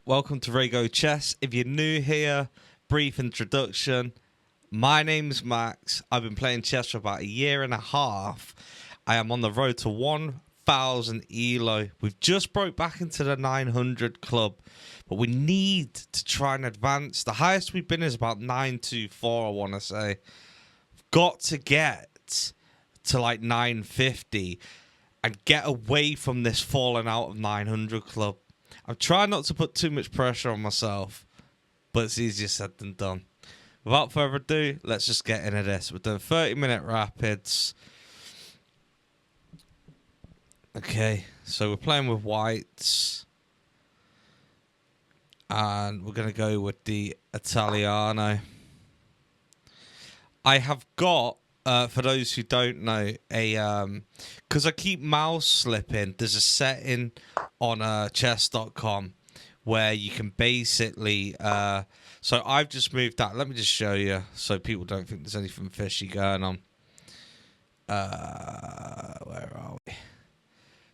welcome to RAYGO Chess. If you're new here, brief introduction. My name's Max. I've been playing chess for about a year and a half. I am on the road to 1,000 ELO. We've just broke back into the 900 club, but we need to try and advance. The highest we've been is about 924, I want to say. Got to get to like 950 and get away from this falling out of 900 club. I'm trying not to put too much pressure on myself, but it's easier said than done. Without further ado, let's just get into this. We're doing 30-minute rapids. Okay, so we're playing with whites. And we're going to go with the Italiano. I have got, for those who don't know, because I keep mouse slipping, there's a setting on chess.com where you can basically, so I've just moved that. Let me just show you so people don't think there's anything fishy going on. Where are we?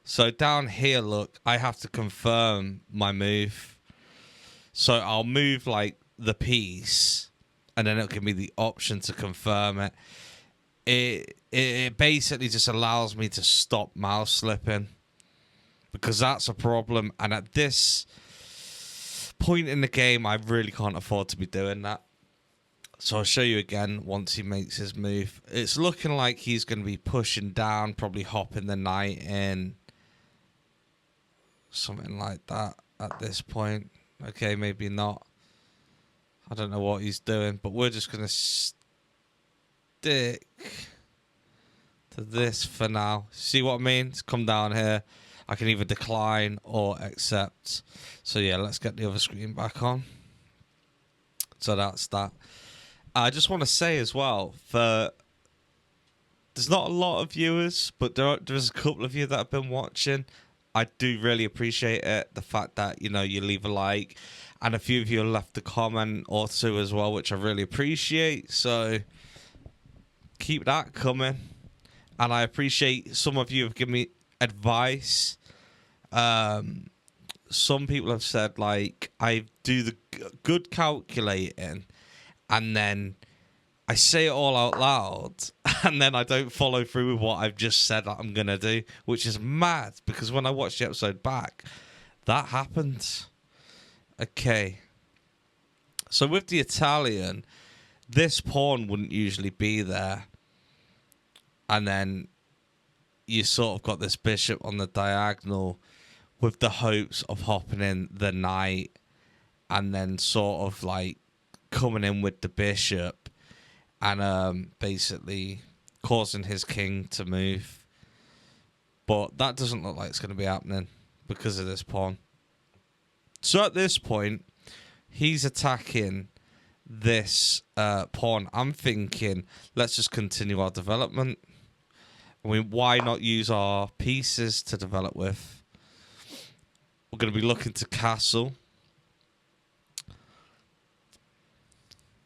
So down here, look, I have to confirm my move. So I'll move like the piece and then it'll give me the option to confirm it. It basically just allows me to stop mouse slipping, because that's a problem. And at this point in the game, I really can't afford to be doing that. So I'll show you again once he makes his move. It's looking like he's going to be pushing down, probably hopping the knight in. Something like that at this point. Okay, maybe not. I don't know what he's doing, but we're just going to stick to this for now. See what I mean? It's come down here. I can either decline or accept. So yeah, let's get the other screen back on. So that's that. I just want to say as well, there's not a lot of viewers, but there's a couple of you that have been watching. I do really appreciate it. The fact that, you know, you leave a like, and a few of you have left a comment or two as well, which I really appreciate. So keep that coming. And I appreciate some of you have given me advice. Some people have said, like, I do the good calculating and then I say it all out loud and then I don't follow through with what I've just said that I'm going to do, which is mad, because when I watched the episode back, that happened. Okay. So with the Italian, this pawn wouldn't usually be there. And then you sort of got this bishop on the diagonal with the hopes of hopping in the knight and then sort of like coming in with the bishop and basically causing his king to move. But that doesn't look like it's going to be happening because of this pawn. So at this point, he's attacking this pawn. I'm thinking, let's just continue our development. I mean, why not use our pieces to develop with? We're going to be looking to castle.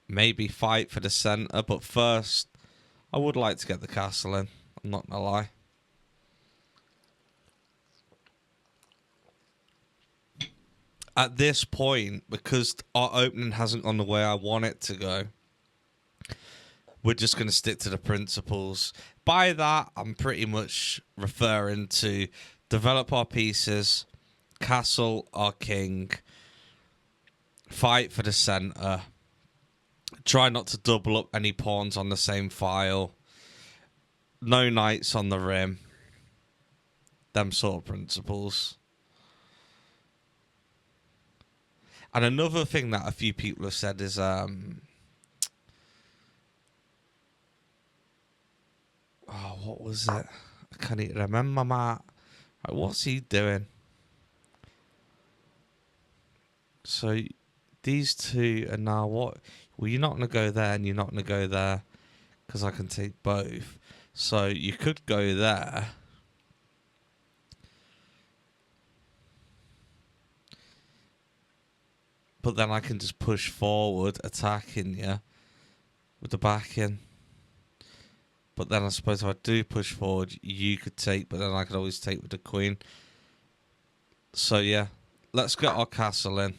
Maybe fight for the center, but first, I would like to get the castle in. I'm not going to lie. At this point, because our opening hasn't gone the way I want it to go, we're just going to stick to the principles. By that, I'm pretty much referring to develop our pieces, castle our king, fight for the center, try not to double up any pawns on the same file, no knights on the rim, them sort of principles. And another thing that a few people have said is, oh, what was it? I can't even remember, Matt. Right, what's he doing? So these two are now what? Well, you're not going to go there and you're not going to go there because I can take both. So you could go there. But then I can just push forward, attacking you with the back in. But then I suppose if I do push forward, you could take, but then I could always take with the queen. So yeah, let's get our castle in.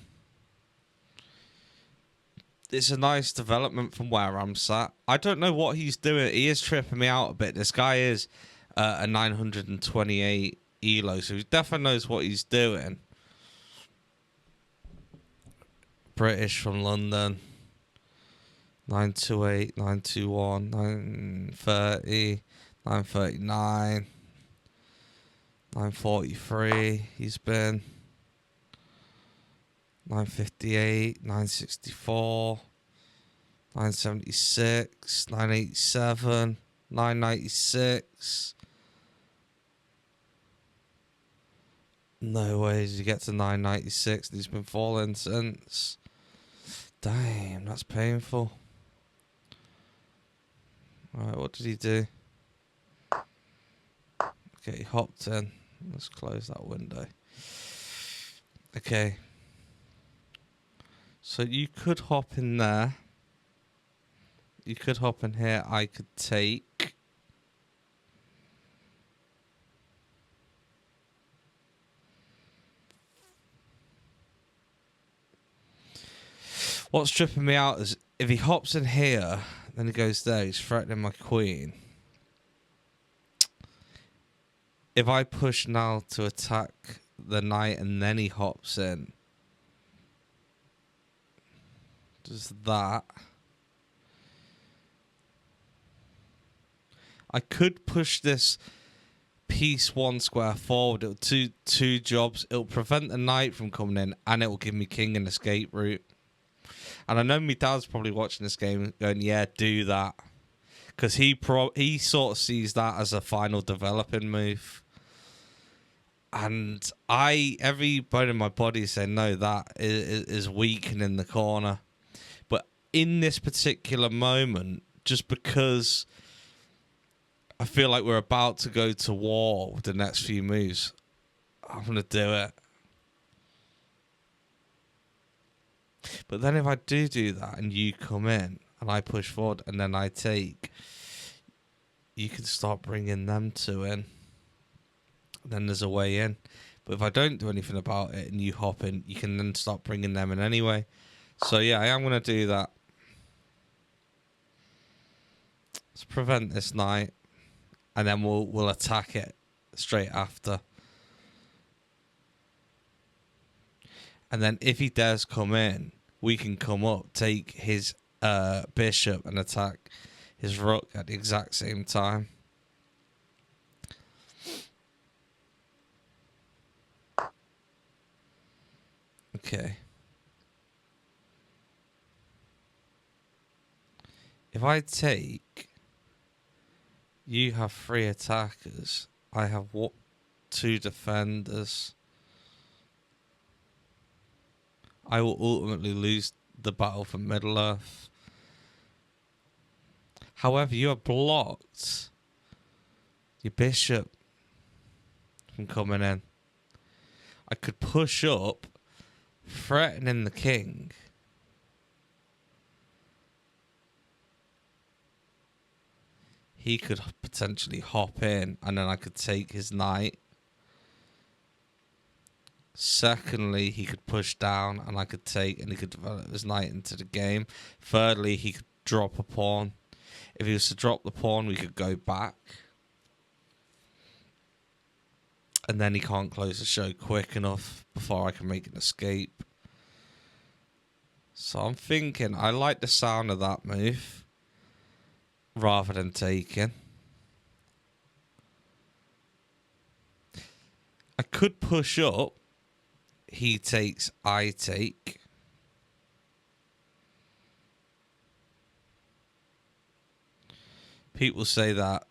it's a nice development from where I'm sat. I don't know what he's doing. He is tripping me out a bit. This guy is a 928 ELO, so he definitely knows what he's doing. British from London. 928, 921, 930, 939, 943. He's been 958, 964, 976, 987, 996. No way did you get to 996. He's been falling since. Damn, that's painful. Alright, what did he do? Okay, he hopped in. Let's close that window. Okay. So you could hop in there. You could hop in here. I could take. What's tripping me out is if he hops in here, then he goes there, he's threatening my queen. If I push now to attack the knight and then he hops in, does that. I could push this piece 1 square forward. It'll do 2 jobs. It'll prevent the knight from coming in and it will give me king an escape route. And I know my dad's probably watching this game going, yeah, do that. Because he sort of sees that as a final developing move. And every bone in my body is saying, no, that is weakening the corner. But in this particular moment, just because I feel like we're about to go to war with the next few moves, I'm going to do it. But then if I do that and you come in and I push forward and then I take, you can start bringing them 2 in. Then there's a way in. But if I don't do anything about it and you hop in, you can then start bringing them in anyway. So yeah, I am going to do that. Let's prevent this knight. And then we'll attack it straight after. And then if he dares come in, we can come up, take his bishop and attack his rook at the exact same time. Okay. If I take, you have 3 attackers. I have 2 defenders. I will ultimately lose the battle for Middle-earth. However, you have blocked your bishop from coming in. I could push up, threatening the king. He could potentially hop in, and then I could take his knight. Secondly, he could push down and I could take, and he could develop his knight into the game. Thirdly, he could drop a pawn. If he was to drop the pawn, we could go back. And then he can't close the show quick enough before I can make an escape. So I'm thinking, I like the sound of that move rather than taking. I could push up. He takes, I take. People say that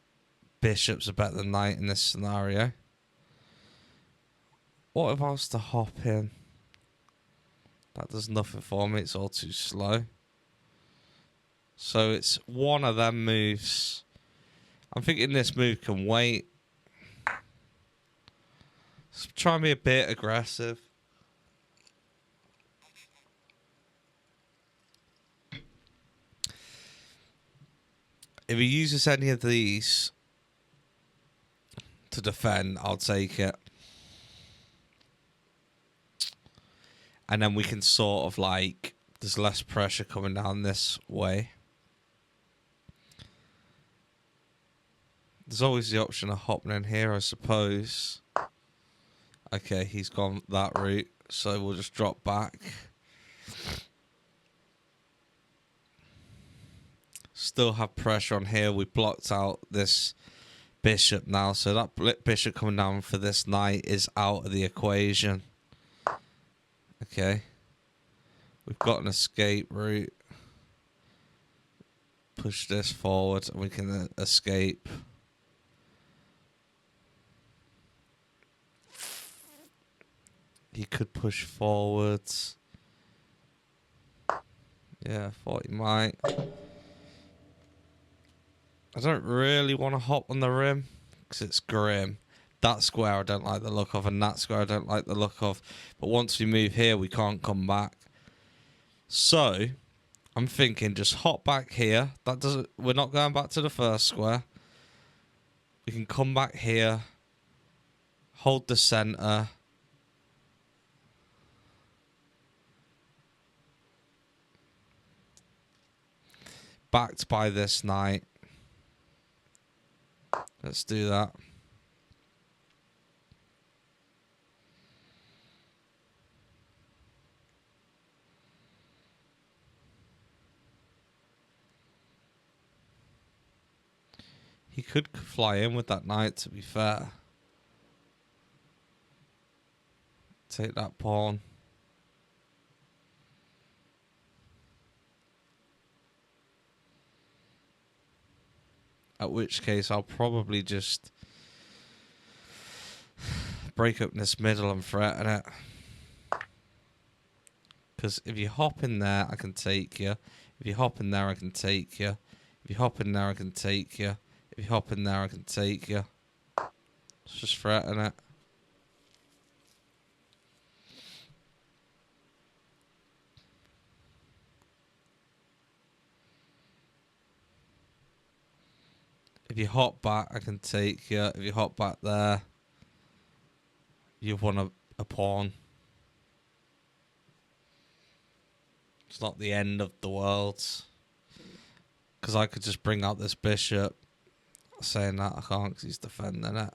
bishops are better than knight in this scenario. What if I was to hop in? That does nothing for me. It's all too slow. So it's one of them moves. I'm thinking this move can wait. Let's try and be a bit aggressive. If he uses any of these to defend, I'll take it. And then we can sort of like There's less pressure coming down this way. There's always the option of hopping in here, I suppose. Okay, he's gone that route, so we'll just drop back. Still have pressure on here. We blocked out this bishop now, so that bishop coming down for this knight is out of the equation. Okay. We've got an escape route. Push this forward and we can escape. He could push forwards. Yeah, I thought he might. I don't really want to hop on the rim because it's grim. That square I don't like the look of, and that square I don't like the look of. But once we move here, we can't come back. So I'm thinking just hop back here. That doesn't. We're not going back to the first square. We can come back here. Hold the center. Backed by this knight. Let's do that. He could fly in with that knight, to be fair. Take that pawn. At which case, I'll probably just break up this middle and threaten it. Because if you hop in there, I can take you. If you hop in there, I can take you. If you hop in there, I can take you. If you hop in there, I can take you. Let's just threaten it. If you hop back, I can take you. If you hop back there, you've won a pawn. It's not the end of the world. Because I could just bring out this bishop. Saying that, I can't because he's defending it.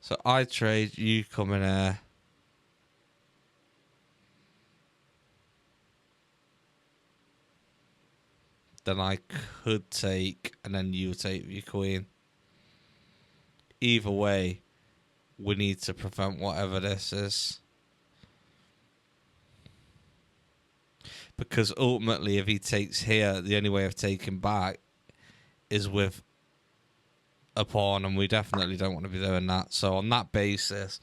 So I trade, you come in here. Then I could take, and then you take your queen. Either way, we need to prevent whatever this is. Because ultimately, if he takes here, the only way of taking back is with a pawn, and we definitely don't want to be doing that. So on that basis,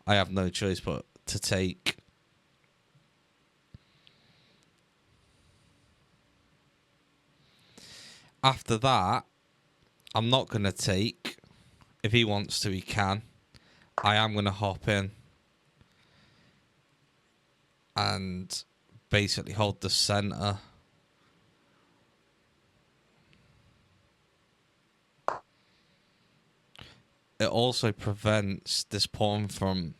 I have no choice but to take. After that, I'm not going to take. If he wants to, he can. I am going to hop in and basically hold the center. It also prevents this pawn from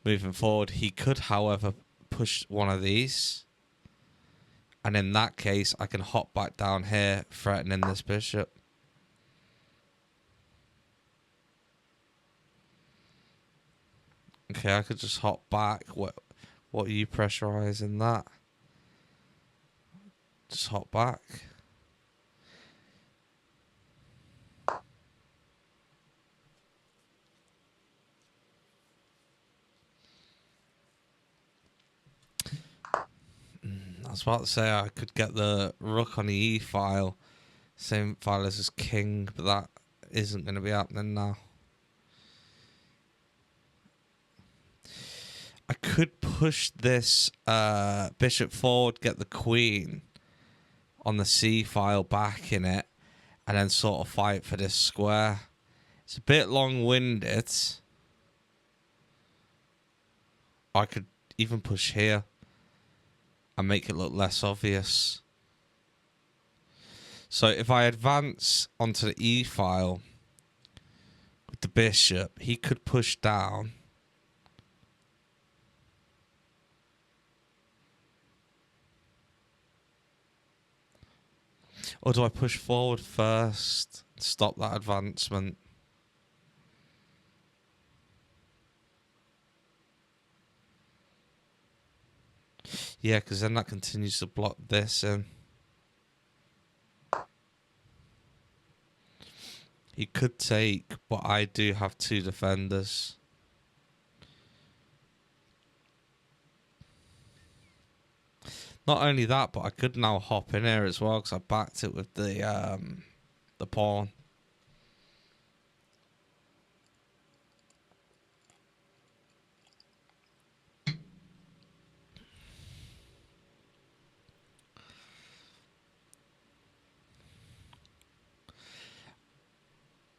moving forward. He could, however, push one of these. And in that case, I can hop back down here, threatening this bishop. Okay, I could just hop back. What are you pressurizing that? Just hop back. I was about to say I could get the rook on the E file. Same file as his king, but that isn't going to be happening now. I could push this bishop forward, get the queen on the C file back in it, and then sort of fight for this square. It's a bit long-winded. I could even push here and make it look less obvious. So if I advance onto the E file with the bishop, he could push down. Or do I push forward first? Stop that advancement. Yeah, because then that continues to block this in. He could take, but I do have 2 defenders. Not only that, but I could now hop in here as well because I backed it with the pawn.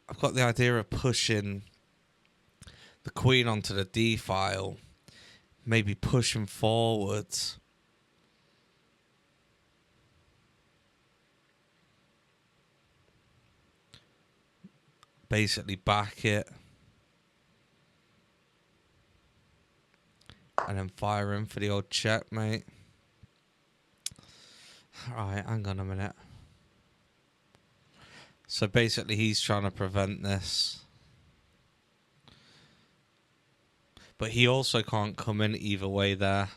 I've got the idea of pushing the queen onto the D file, maybe pushing forwards. Basically back it. And then fire in for the old checkmate. Alright, hang on a minute. So basically he's trying to prevent this. But he also can't come in either way there.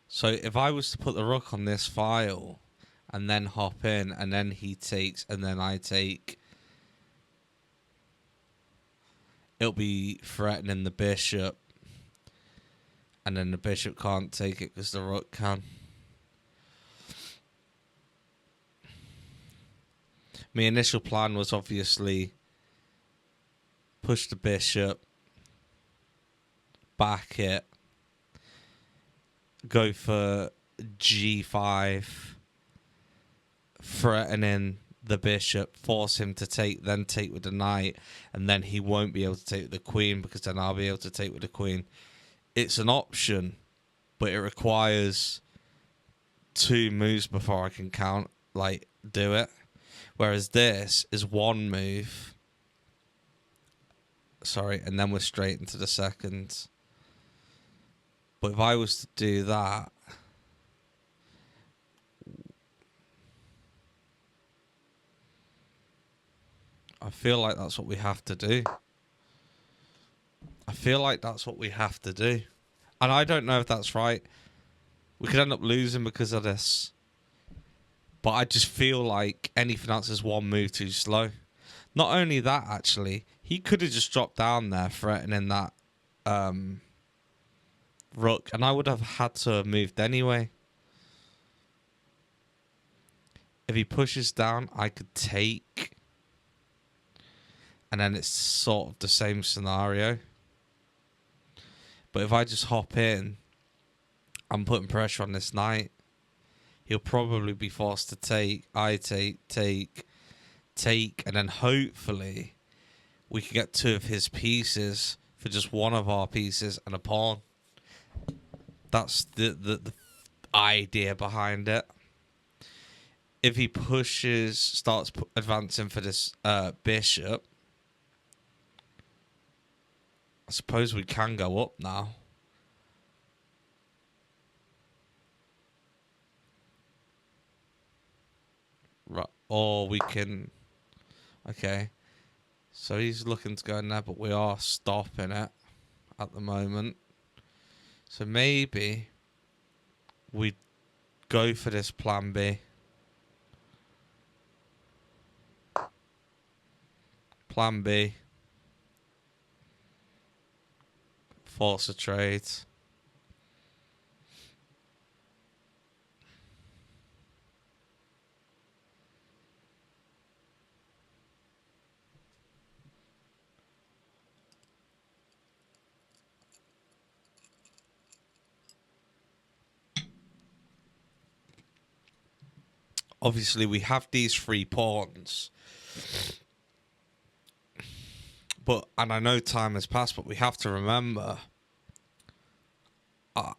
So if I was to put the rook on this file and then hop in and then he takes and then I take, it'll be threatening the bishop. And then the bishop can't take it because the rook can. My initial plan was obviously push the bishop, back it, go for g5, threatening the bishop, force him to take, then take with the knight, and then he won't be able to take with the queen because then I'll be able to take with the queen. It's an option, but it requires 2 moves before I can do it. Whereas this is 1 move. Sorry, and then we're straight into the second. But if I was to do that, I feel like that's what we have to do. I feel like that's what we have to do. And I don't know if that's right. We could end up losing because of this. But I just feel like anything else is 1 move too slow. Not only that, actually, he could have just dropped down there threatening that rook. And I would have had to have moved anyway. If he pushes down, I could take. And then it's sort of the same scenario. But if I just hop in, I'm putting pressure on this knight. He'll probably be forced to take. I take. And then hopefully we can get 2 of his pieces for just 1 of our pieces and a pawn. That's the idea behind it. If he starts advancing for this bishop, I suppose we can go up now. Right, or we can... Okay. So he's looking to go in there, but we are stopping it at the moment. So maybe we go for this plan B. Plan B. Force a trade. Obviously, we have these 3 pawns. And I know time has passed, but we have to remember...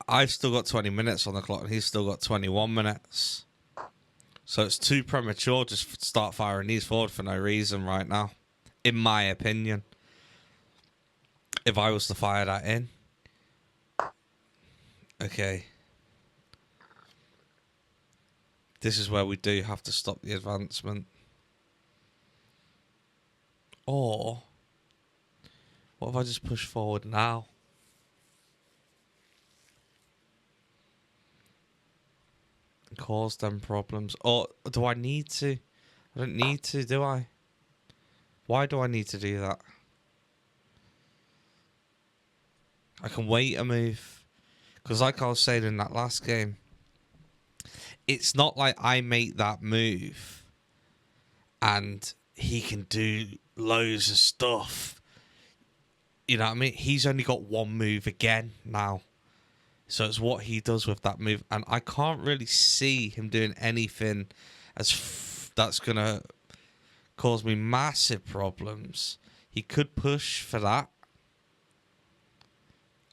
I've still got 20 minutes on the clock and he's still got 21 minutes. So it's too premature just to start firing these forward for no reason right now. In my opinion. If I was to fire that in. Okay. This is where we do have to stop the advancement. Or, what if I just push forward now? And cause them problems. Or do I need to? I don't need to, do I? Why do I need to do that? I can wait a move. Because like I was saying in that last game, it's not like I make that move and he can do loads of stuff. You know what I mean? He's only got one move again now. So it's what he does with that move. And I can't really see him doing anything that's going to cause me massive problems. He could push for that.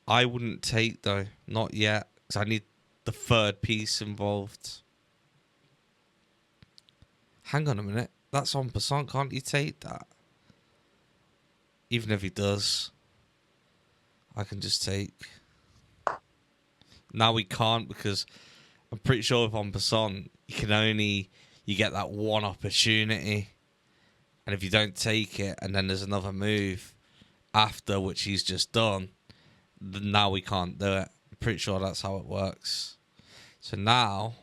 I wouldn't take, though. Not yet. Because I need the third piece involved. Hang on a minute. That's en passant. Can't you take that? Even if he does, I can just take. Now we can't, because I'm pretty sure with en passant, you get that one opportunity. And if you don't take it, and then there's another move after, which he's just done, then now we can't do it. I'm pretty sure that's how it works. So now,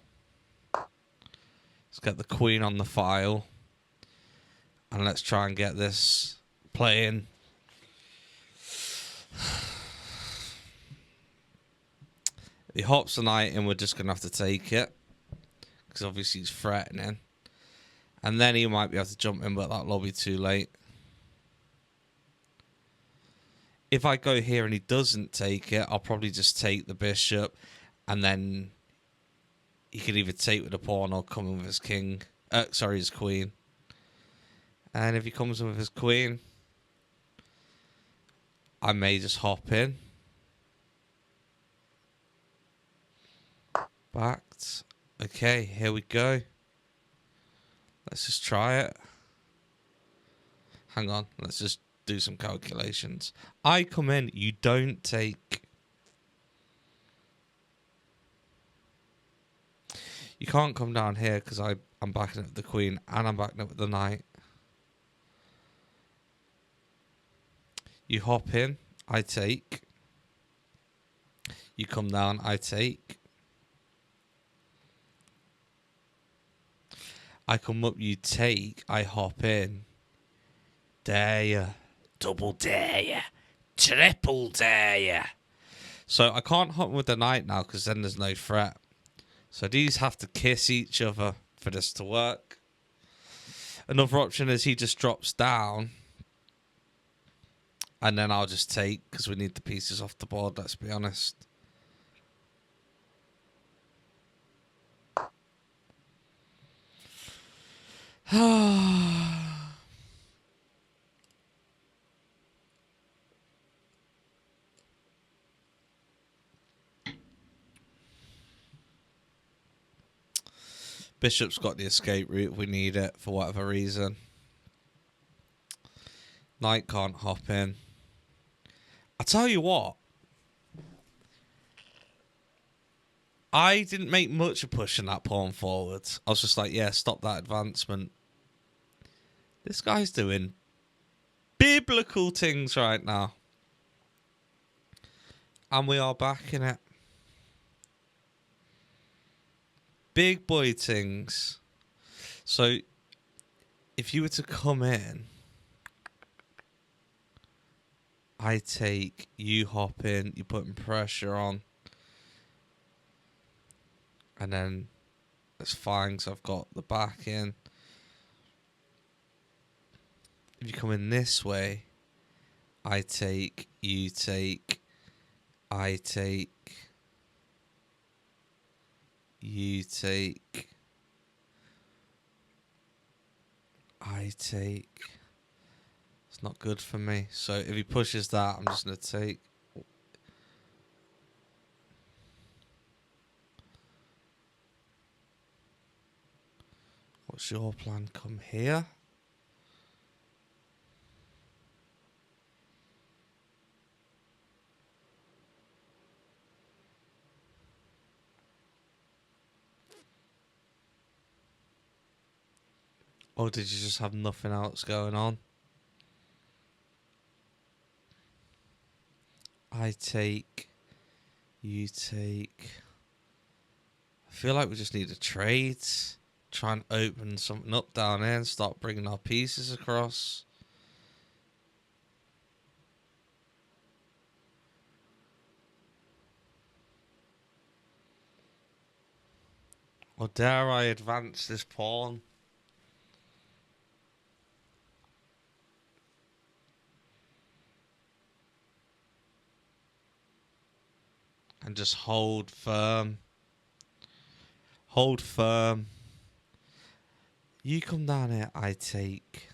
let's get the queen on the file. And let's try and get this playing. If he hops the knight in, we're just going to have to take it. Because obviously he's threatening. And then he might be able to jump in, but that'll be too late. If I go here and he doesn't take it, I'll probably just take the bishop. And then he can either take with the pawn or come in with his king. His queen. And if he comes in with his queen, I may just hop in. Backed. Okay, here we go. Let's just try it. Hang on, let's just do some calculations. I come in, you don't take. You can't come down here because I'm backing up with the queen and I'm backing up with the knight. You hop in, I take. You come down, I take. I come up, you take, I hop in. Dare ya. Double dare ya. Triple dare ya. So I can't hop with the knight now because then there's no threat. So these have to kiss each other for this to work. Another option is he just drops down. And then I'll just take because we need the pieces off the board, let's be honest. Bishop's got the escape route if we need it for whatever reason. Knight can't hop in. I tell you what. I didn't make much of pushing that pawn forward. I was just like, yeah, stop that advancement. This guy's doing biblical things right now. And we are back in it. Big boy things. So, if you were to come in, I take, you hop in, you're putting pressure on. And then it's fine because I've got the back in. If you come in this way, I take, you take, I take, you take, I take. It's not good for me. So if he pushes that, I'm just going to take. What's your plan? Come here. Or did you just have nothing else going on? I take. You take. I feel like we just need a trade. Try and open something up down here and start bringing our pieces across. Or dare I advance this pawn? And just hold firm. Hold firm. You come down here, I take.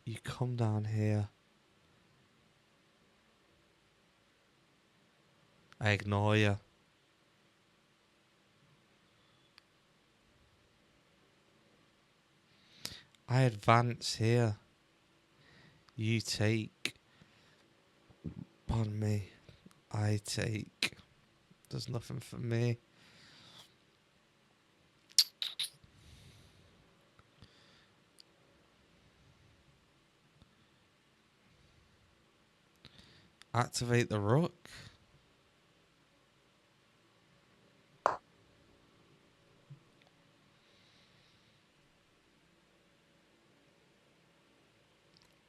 You come down here. I ignore you. I advance here. You take. Pardon me. I take. There's nothing for me. Activate the rook.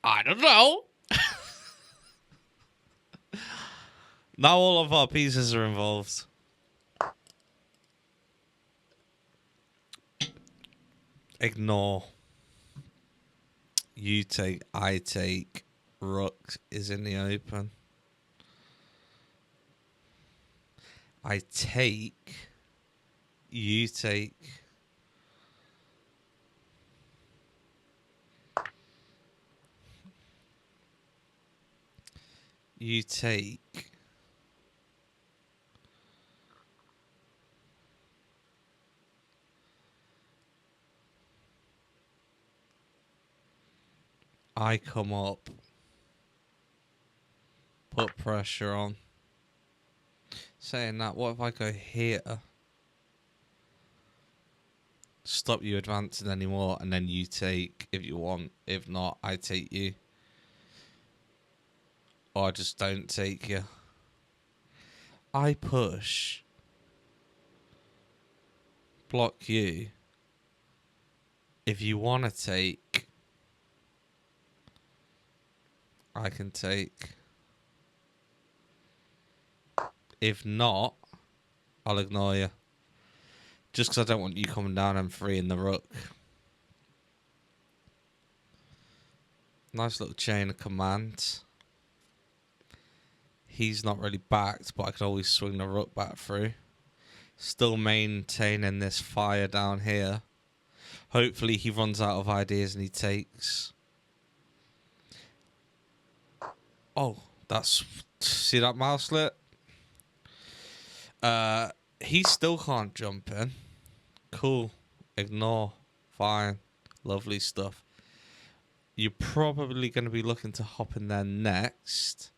I don't know. Now all of our pieces are involved. Ignore. You take, I take. Rook is in the open. I take. You take. You take. I come up. Put pressure on. Saying that, what if I go here? Stop you advancing anymore, and then you take if you want. If not, I take you. Or I just don't take you. I push. Block you. If you want to take, I can take. If not, I'll ignore you. Just because I don't want you coming down and freeing the rook. Nice little chain of command. He's not really backed, but I can always swing the rook back through. Still maintaining this fire down here. Hopefully he runs out of ideas and he takes. Oh, that's... See that mouse slit? He still can't jump in. Cool. Ignore. Fine. Lovely stuff. You're probably going to be looking to hop in there next.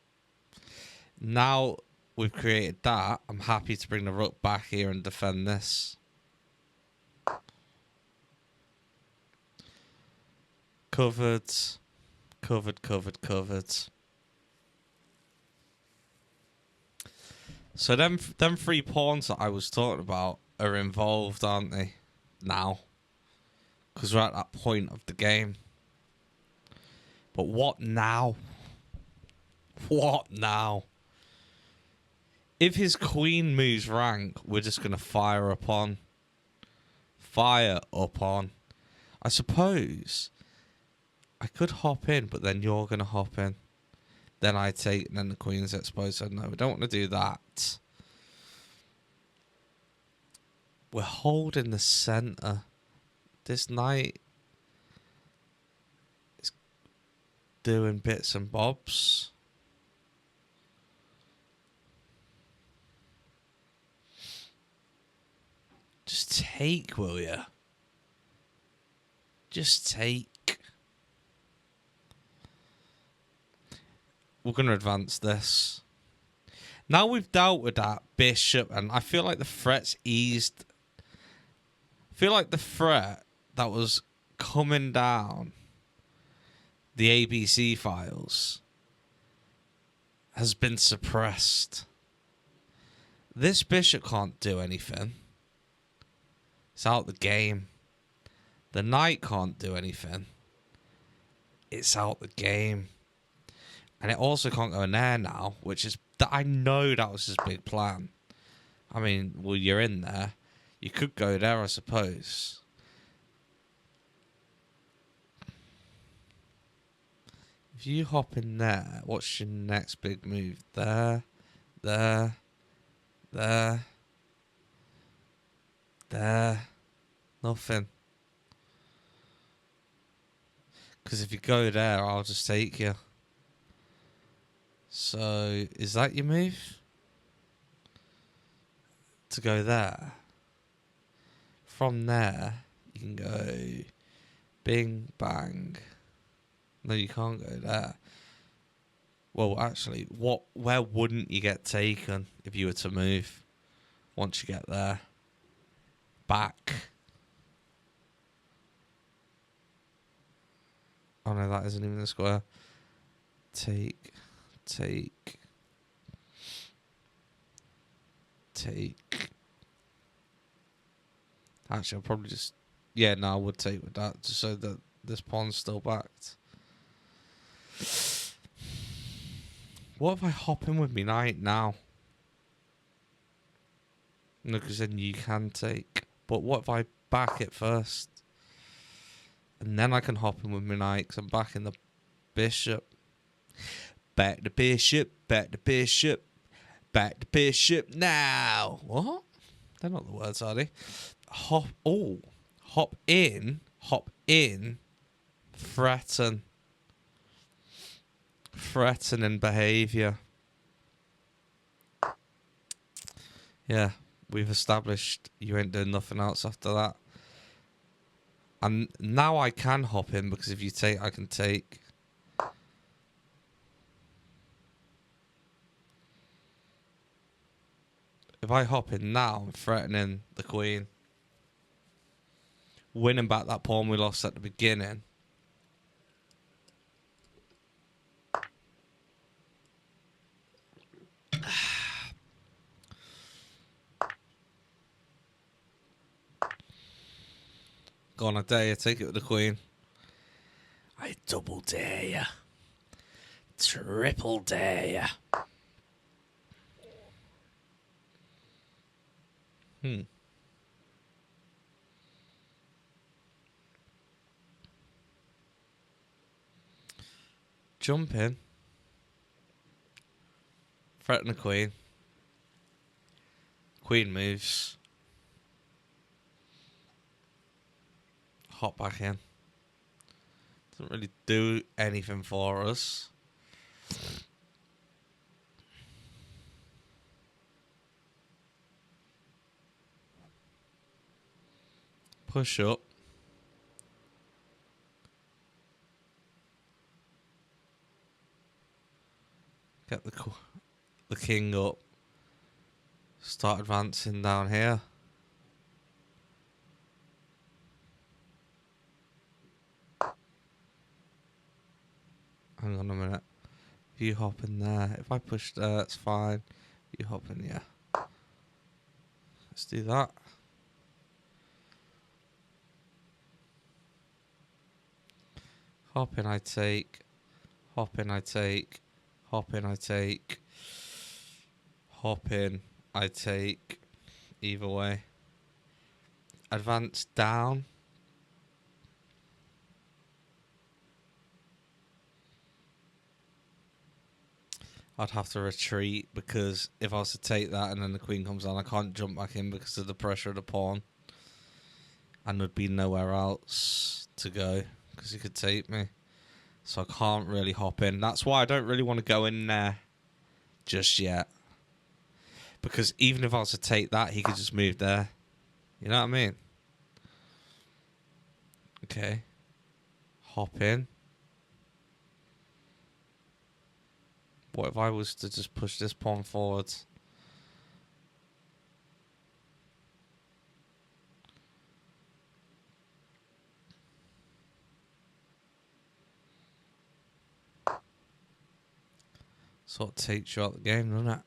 Now we've created that, I'm happy to bring the rook back here and defend this. Covered. Covered, covered, covered. So them 3 pawns that I was talking about are involved, aren't they? Now. Because we're at that point of the game. But what now? What now? If his queen moves rank, we're just going to fire upon. Fire upon. I suppose I could hop in, but then you're going to hop in. Then I take, and then the queen's exposed. So no, we don't want to do that. We're holding the center. This knight is doing bits and bobs. Just take, will you? Just take. We're going to advance this. Now we've dealt with that bishop, and I feel like the threat's eased. I feel like the threat that was coming down the ABC files has been suppressed. This bishop can't do anything. It's out the game. The knight can't do anything. It's out the game. And it also can't go in there now, which is... I know that was his big plan. I mean, well, you're in there. You could go there, I suppose. If you hop in there, what's your next big move? There, there, there, there. Nothing. Because if you go there, I'll just take you. So, is that your move? To go there. From there, you can go bing, bang. No, you can't go there. Well, actually, where wouldn't you get taken if you were to move once you get there? Back. Oh no, that isn't even the square. Take. Actually, I'll probably just... Yeah, no, I would take with that, just so that this pawn's still backed. What if I hop in with me knight now? No, because then you can take. But what if I back it first? And then I can hop in with my knight, because I'm backing the bishop. Back the bishop, back the bishop, back the bishop now. What? They're not the words, are they? Hop in, threatening behaviour. Yeah, we've established you ain't doing nothing else after that. And now I can hop in, because if you take, I can take. If I hop in now, I'm threatening the queen. Winning back that pawn we lost at the beginning. Go on, I dare you. Take it with the queen. I double dare you. Triple dare you. Jump in. Threaten the queen. Queen moves. Hop back in. Doesn't really do anything for us. Push up. Get the king up. Start advancing down here. Hang on a minute. If you hop in there, if I push there, it's fine. You hop in, yeah. Let's do that. Hop in, I take. Hop in, I take. Hop in, I take. Hop in, I take. Either way. Advance down. I'd have to retreat, because if I was to take that and then the queen comes on, I can't jump back in because of the pressure of the pawn. And there'd be nowhere else to go, because he could take me. So I can't really hop in. That's why I don't really want to go in there just yet. Because even if I was to take that, he could just move there. You know what I mean? Okay. Hop in. What if I was to just push this pawn forward? Sort of takes you out the game, doesn't it?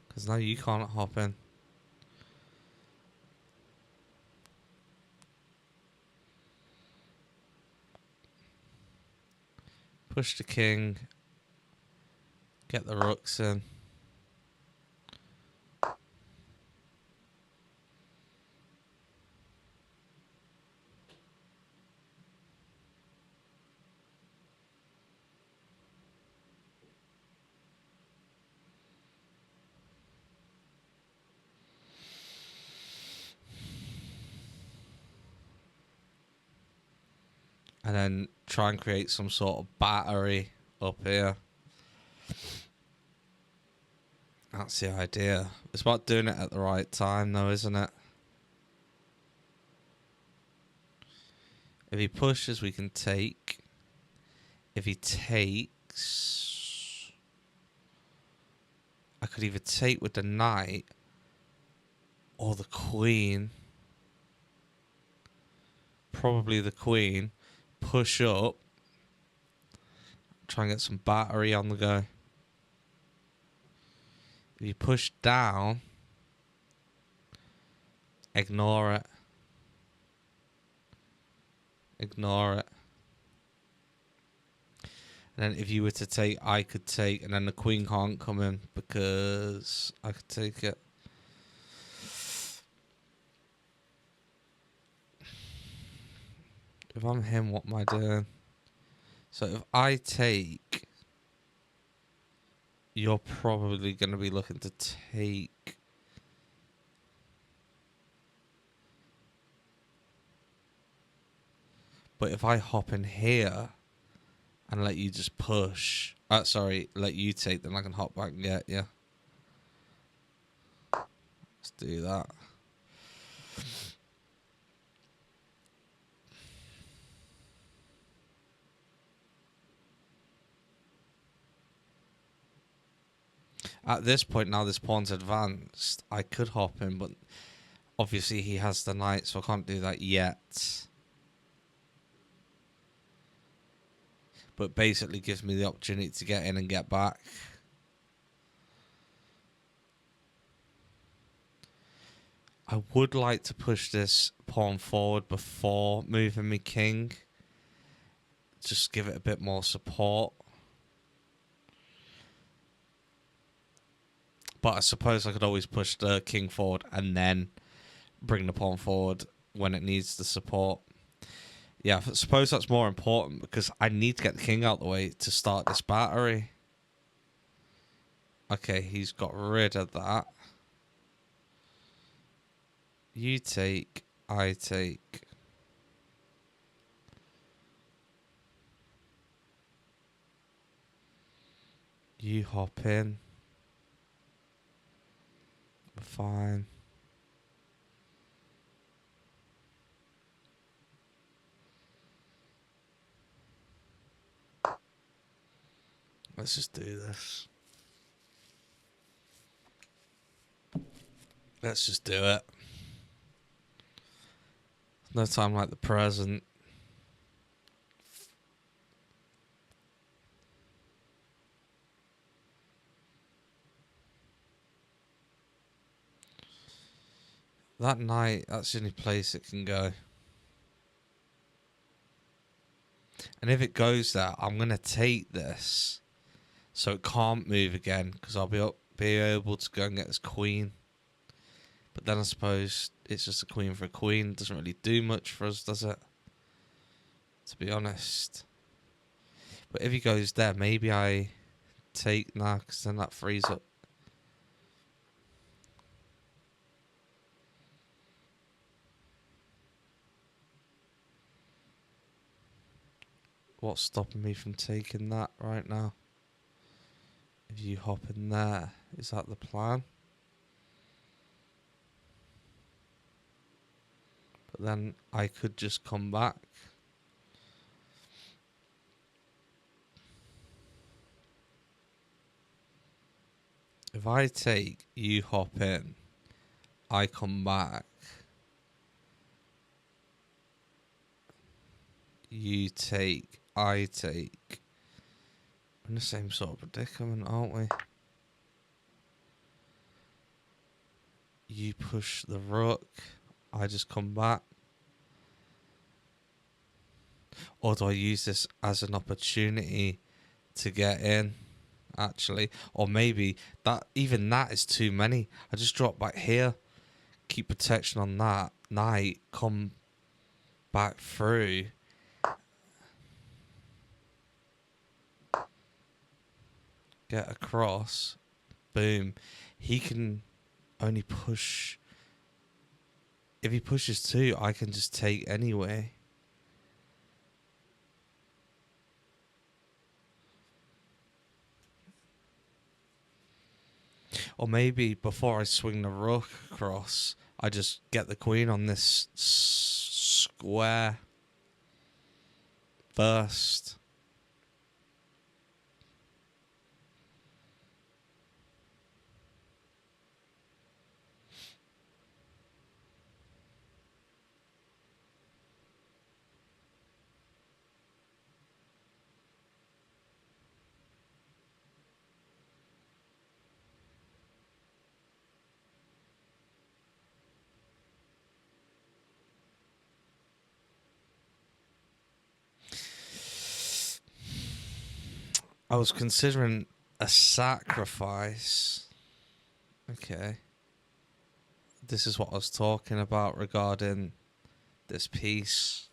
Because now you can't hop in. Push the king. Get the rooks in. And then try and create some sort of battery up here. That's the idea. It's about doing it at the right time, though, isn't it? If he pushes, we can take. If he takes, I could either take with the knight or the queen. Probably the queen. Push up. Try and get some battery on the go. If you push down, ignore it. Ignore it. And then if you were to take, I could take, and then the queen can't come in because I could take it. If I'm him, what am I doing? So if I take, you're probably going to be looking to take. But if I hop in here and let you just push, let you take, then I can hop back and get you. Let's do that. At this point, now this pawn's advanced, I could hop in, but obviously he has the knight, so I can't do that yet. But basically gives me the opportunity to get in and get back. I would like to push this pawn forward before moving my king. Just give it a bit more support. But I suppose I could always push the king forward and then bring the pawn forward when it needs the support. Yeah, I suppose that's more important because I need to get the king out the way to start this battery. Okay, he's got rid of that. You take, I take. You hop in. Fine. Let's just do this. Let's just do it. No time like the present. That knight, that's the only place it can go. And if it goes there, I'm going to take this. So it can't move again because I'll be able to go and get this queen. But then I suppose it's just a queen for a queen. It doesn't really do much for us, does it? To be honest. But if he goes there, maybe I take now because then that frees up. What's stopping me from taking that right now? If you hop in there, is that the plan? But then I could just come back. If I take, you hop in, I come back. You take, I take. in the same sort of predicament, aren't we? You push the rook, I just come back. Or do I use this as an opportunity to get in, actually? Or maybe that even that is too many. I just drop back here, keep protection on that knight, come back through. Get across. Boom. He can only push. If he pushes two, I can just take anyway. Or maybe before I swing the rook across, I just get the queen on this square first. I was considering a sacrifice. Okay. This is what I was talking about regarding this piece.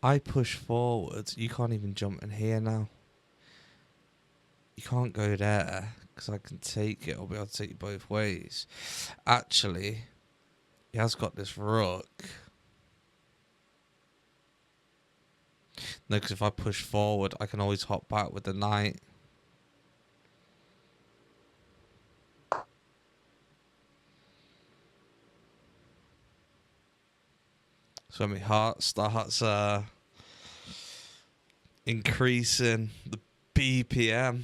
I push forward. You can't even jump in here now. You can't go there because I can take it. I'll be able to take you both ways. Actually, he has got this rook. No, because if I push forward, I can always hop back with the knight. So my heart starts increasing the BPM.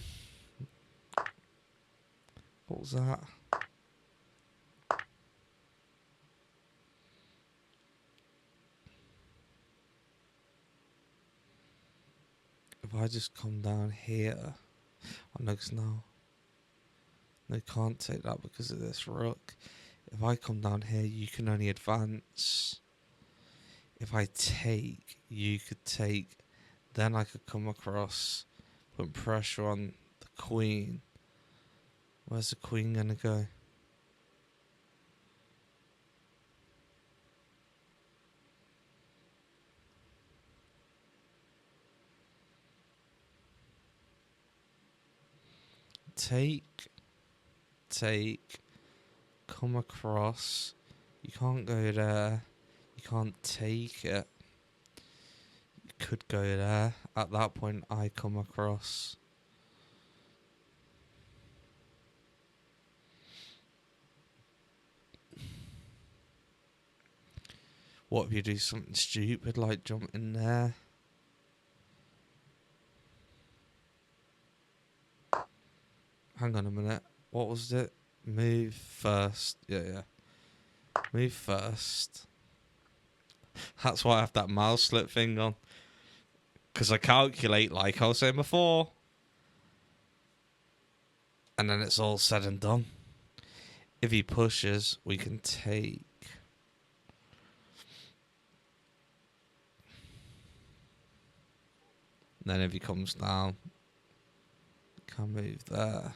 What was that? If I just come down here, oh no, 'cause no, they can't take that because of this rook. If I come down here, you can only advance. If I take, you could take. Then I could come across, put pressure on the queen. Where's the queen gonna go? Take, come across. You can't go there. You can't take it. You could go there. At that point, I come across. What if you do something stupid like jump in there? Hang on a minute. What was it? Move first. Yeah. Move first. That's why I have that mouse slip thing on. Because I calculate like I was saying before. And then it's all said and done. If he pushes, we can take. And then if he comes down, can move there.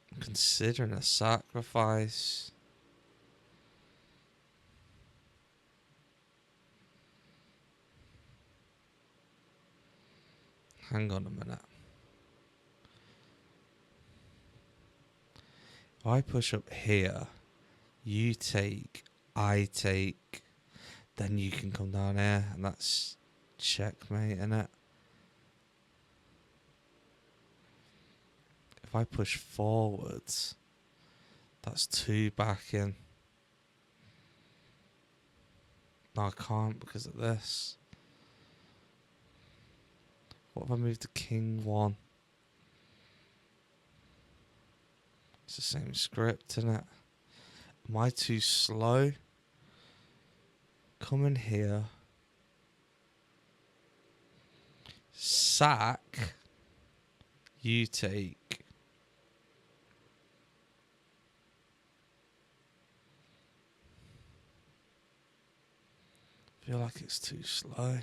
I'm considering a sacrifice. Hang on a minute. If I push up here, you take, I take, then you can come down here, and that's checkmate, innit? If I push forwards, that's two back in. No, I can't because of this. What if I move the king one? It's the same script, isn't it? Am I too slow? Come in here. Sack. You take. Feel like it's too slow.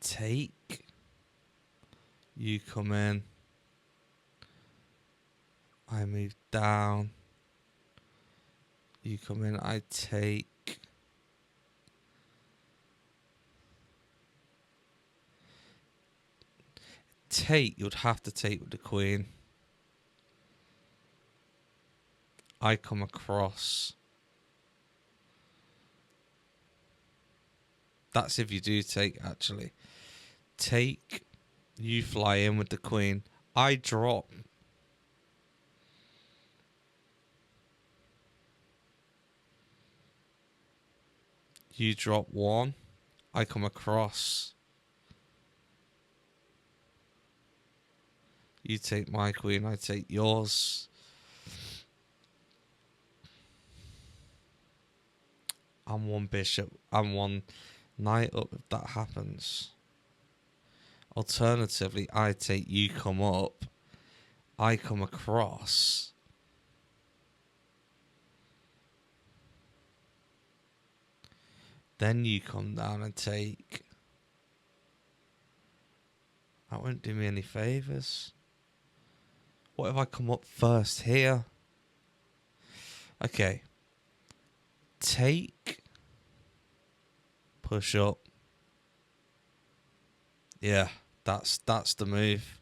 Take. You come in. I move down. You come in. I take. Take. You'd have to take with the queen. I come across. That's if you do take, actually. Take. You fly in with the queen. I drop. You drop one. I come across. You take my queen. I take yours. I'm one bishop. I'm one knight up if that happens. Alternatively, I take, you come up. I come across. Then you come down and take. That won't do me any favours. What if I come up first here? Okay. Take. Push up. Yeah, that's the move.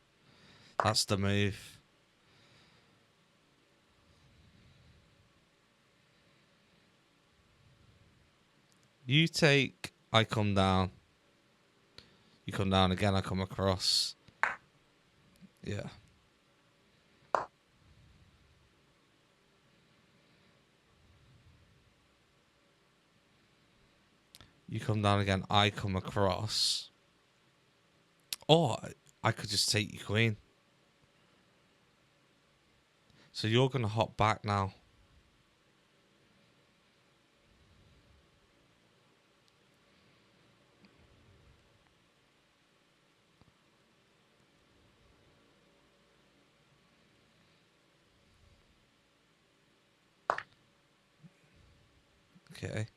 That's the move. You take, I come down. You come down again, I come across. Yeah. You come down again, I come across. Or I could just take your queen. So you're going to hop back now. Okay.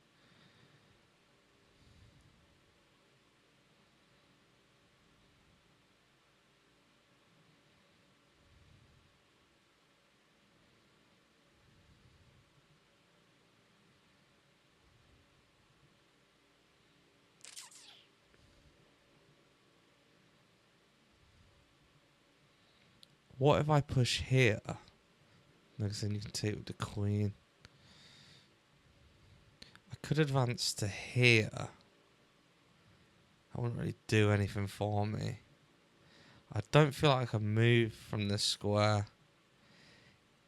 What if I push here? Because then you can take with the queen. I could advance to here. That wouldn't really do anything for me. I don't feel like I can move from this square.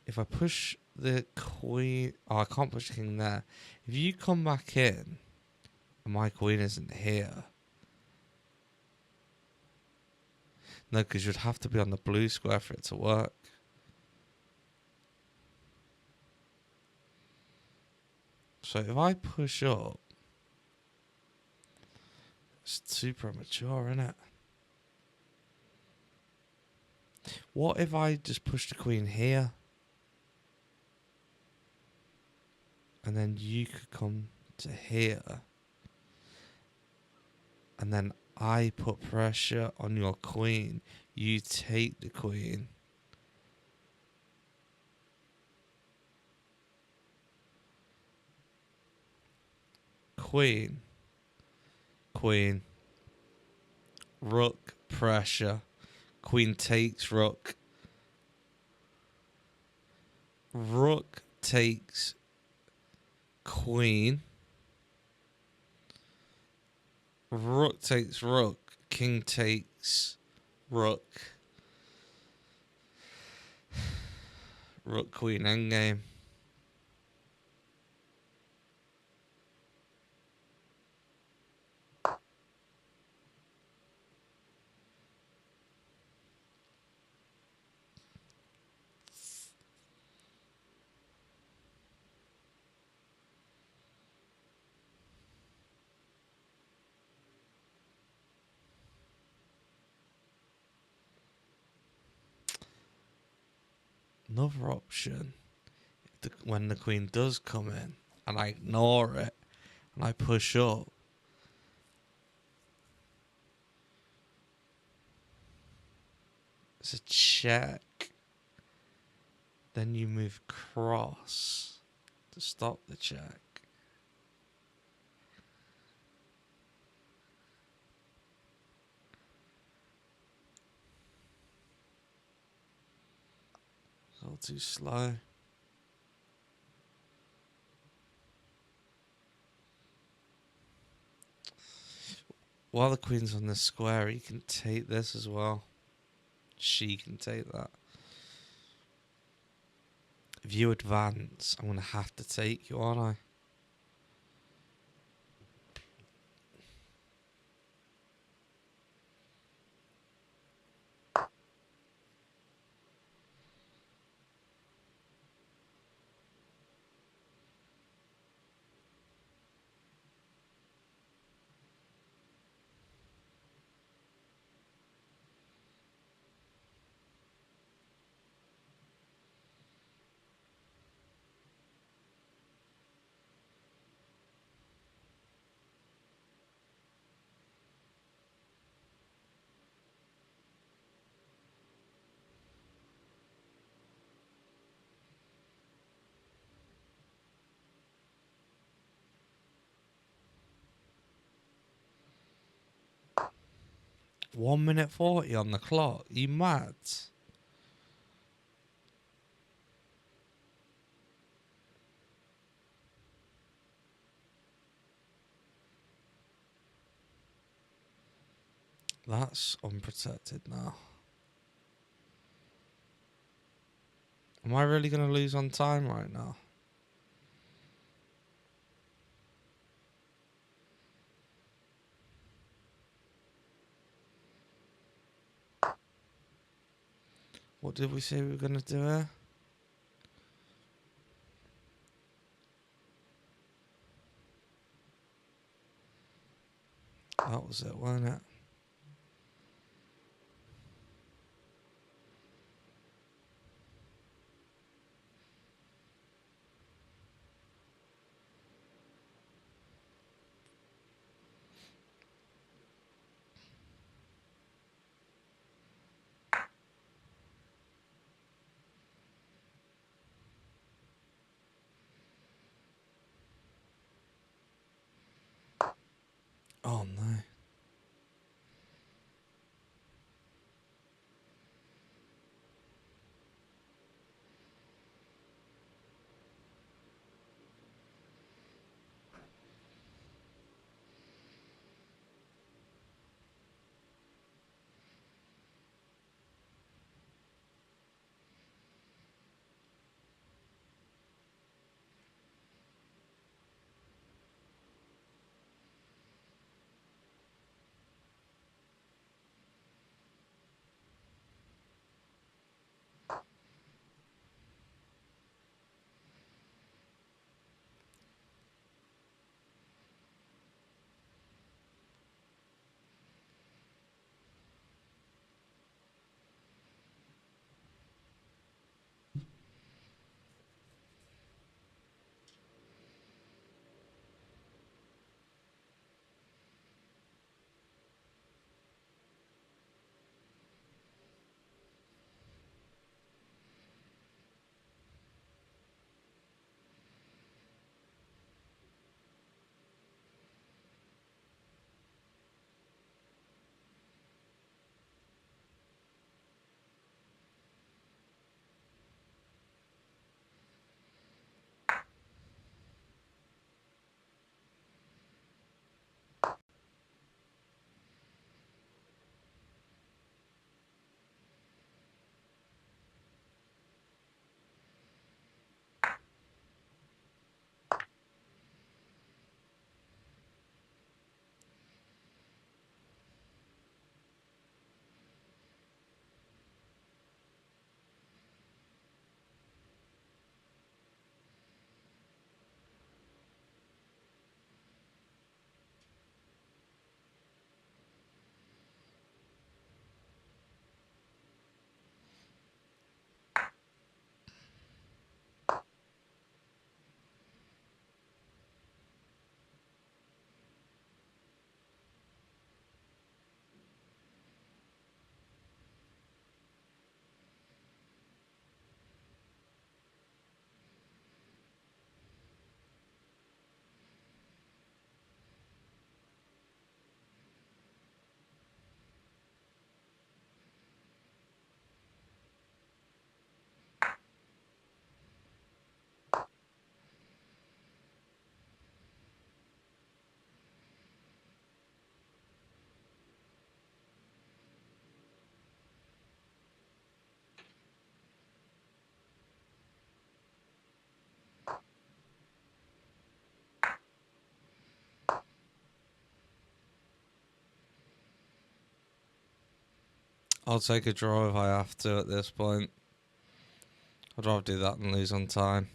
If I push the queen... Oh, I can't push the king there. If you come back in and my queen isn't here... No, because you'd have to be on the blue square for it to work. So if I push up... It's too premature, isn't it? What if I just push the queen here? And then you could come to here. And then I put pressure on your queen. You take the queen. Queen. Queen. Rook, pressure. Queen takes rook. Rook takes queen. Rook takes rook. King takes rook. Rook, queen, endgame. Another option, when the queen does come in, and I ignore it, and I push up, it's a check. Then you move cross to stop the check. It's all too slow. While the queen's on this square, he can take this as well. She can take that. If you advance, I'm going to have to take you, aren't I? One minute 40 on the clock. You mad? That's unprotected now. Am I really going to lose on time right now? What did we say we were going to do here? That was it, wasn't it? Oh no. I'll take a draw if I have to at this point. I'd rather do that than lose on time.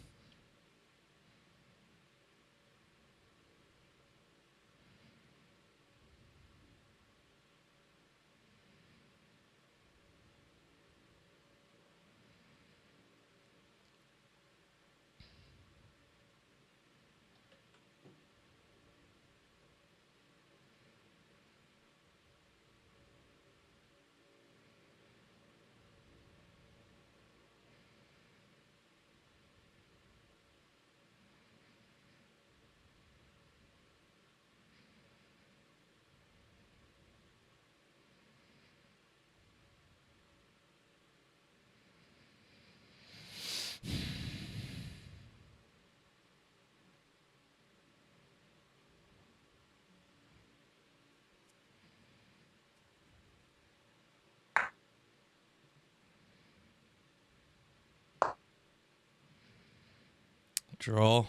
Draw.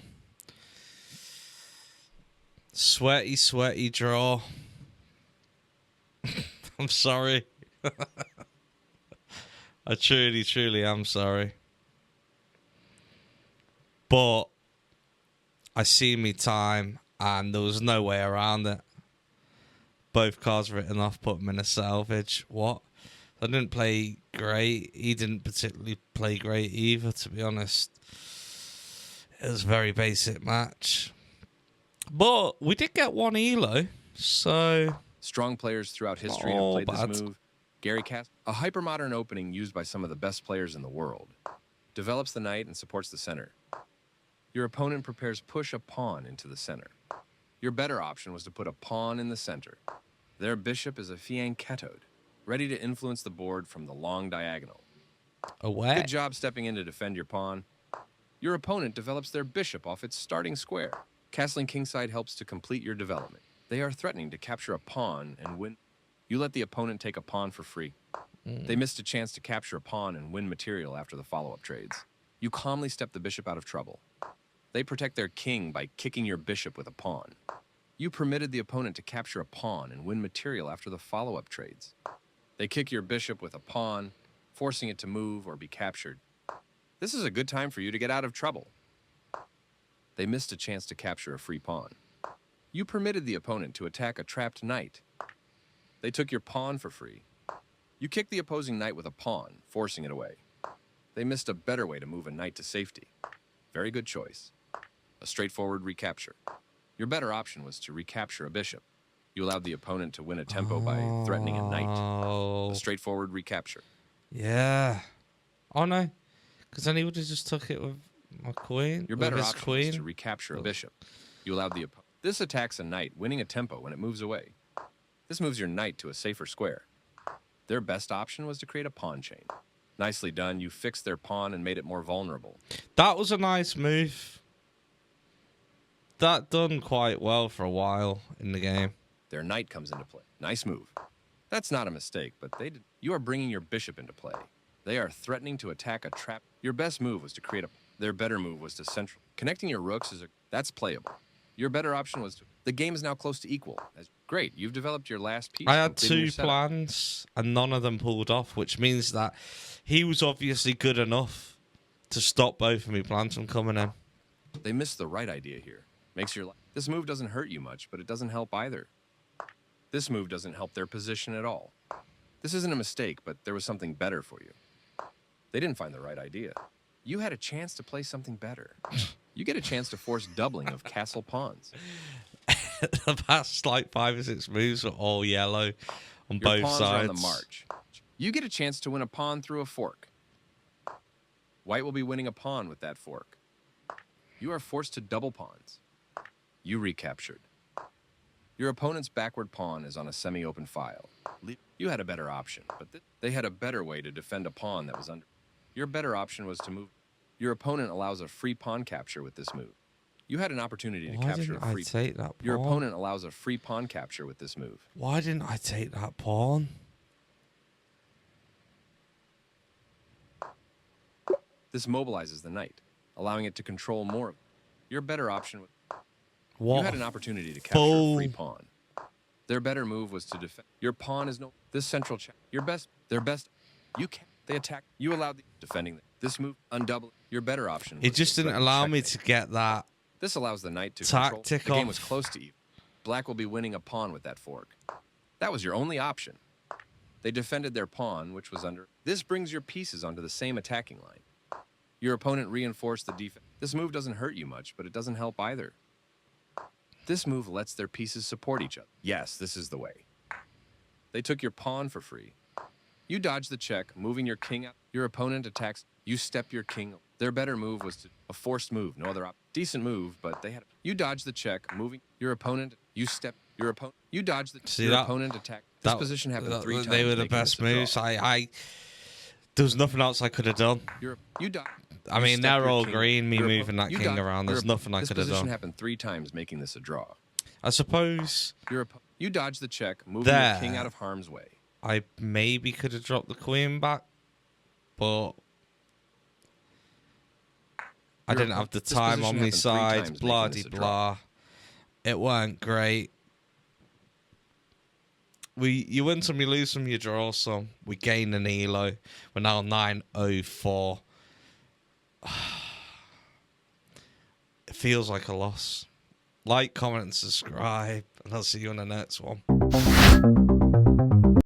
Sweaty, sweaty draw. I'm sorry. I truly, truly am sorry. But I see me time and there was no way around it. Both cards written off, put him in a salvage. What? I didn't play great. He didn't particularly play great either, to be honest. It was a very basic match. But we did get one ELO, so... Strong players throughout history have played this move. Gary Cast, a hypermodern opening used by some of the best players in the world. Develops the knight and supports the center. Your opponent prepares push a pawn into the center. Your better option was to put a pawn in the center. Their bishop is a fianchettoed, ready to influence the board from the long diagonal. Away. Good job stepping in to defend your pawn. Your opponent develops their bishop off its starting square. Castling kingside helps to complete your development. They are threatening to capture a pawn and win. You let the opponent take a pawn for free. They missed a chance to capture a pawn and win material after the follow-up trades. You calmly step the bishop out of trouble. They protect their king by kicking your bishop with a pawn. You permitted the opponent to capture a pawn and win material after the follow-up trades. They kick your bishop with a pawn, forcing it to move or be captured. This is a good time for you to get out of trouble. They missed a chance to capture a free pawn. You permitted the opponent to attack a trapped knight. They took your pawn for free. You kicked the opposing knight with a pawn, forcing it away. They missed a better way to move a knight to safety. Very good choice. A straightforward recapture. Your better option was to recapture a bishop. You allowed the opponent to win a tempo by threatening a knight. A straightforward recapture. Yeah. Oh no. Because then he would have just took it with my queen. Your better option was to recapture a bishop. You allowed the opponent. This attacks a knight, winning a tempo when it moves away. This moves your knight to a safer square. Their best option was to create a pawn chain. Nicely done. You fixed their pawn and made it more vulnerable. That was a nice move. That done quite well for a while in the game. Their knight comes into play. Nice move. That's not a mistake, but they did. You are bringing your bishop into play. They are threatening to attack a trap. Your best move was to create a... Their better move was to central. Connecting your rooks is a... That's playable. Your better option was to... The game is now close to equal. Great, you've developed your last piece. I had two plans, and none of them pulled off, which means that he was obviously good enough to stop both of my plans from coming in. They missed the right idea here. Makes your... This move doesn't hurt you much, but it doesn't help either. This move doesn't help their position at all. This isn't a mistake, but there was something better for you. They didn't find the right idea. You had a chance to play something better. You get a chance to force doubling of castle pawns. The past like 5 or 6 moves were all yellow on both sides. Your pawns are on the march. You get a chance to win a pawn through a fork. White will be winning a pawn with that fork. You are forced to double pawns. You recaptured. Your opponent's backward pawn is on a semi-open file. You had a better option, but they had a better way to defend a pawn that was under. Your better option was to move. Your opponent allows a free pawn capture with this move. You had an opportunity to capture a free... Take that pawn? Your opponent allows a free pawn capture with this move. Why didn't I take that pawn? This mobilizes the knight, allowing it to control more of... Your better option... What? You had an opportunity to capture a free pawn. Their better move was to defend. Your pawn is no. This central check. Your best. Their best. You can't. They attack. You allowed the defending them. This move undouble. Your better option. It Was just to didn't threaten allow me checkmate. to get that This allows the knight to tactic control. The game was off. close to even. Black will be winning a pawn with that fork. That was your only option. They defended their pawn, which was under. This brings your pieces onto the same attacking line. Your opponent reinforced the defense. This move doesn't hurt you much, but it doesn't help either. This move lets their pieces support each other. Yes, this is the way. They took your pawn for free. You dodge the check, moving your king out. Your opponent attacks. You step your king. Their better move was a forced move. No other decent move, but they had. You dodge the check, moving your opponent. You step your opponent. You dodge the. See your that? opponent attack. This position happened 3 times. They were the making best this a draw. moves. There was nothing else I could have done. You dodge. I You mean, step they're your all king. green, me Your moving that you king dodge- around. There's your- nothing I this could have position done. happened 3 times, making this a draw. I suppose You dodge the check, moving There. your king out of harm's way. I maybe could have dropped the queen back, but I didn't have the This time on position my happened 3 side. times, Blah making de this a draw. blah. It weren't great. You win some, you lose some, you draw some. We gain an ELO. We're now 904. It feels like a loss. Like, comment, and subscribe, and I'll see you on the next one.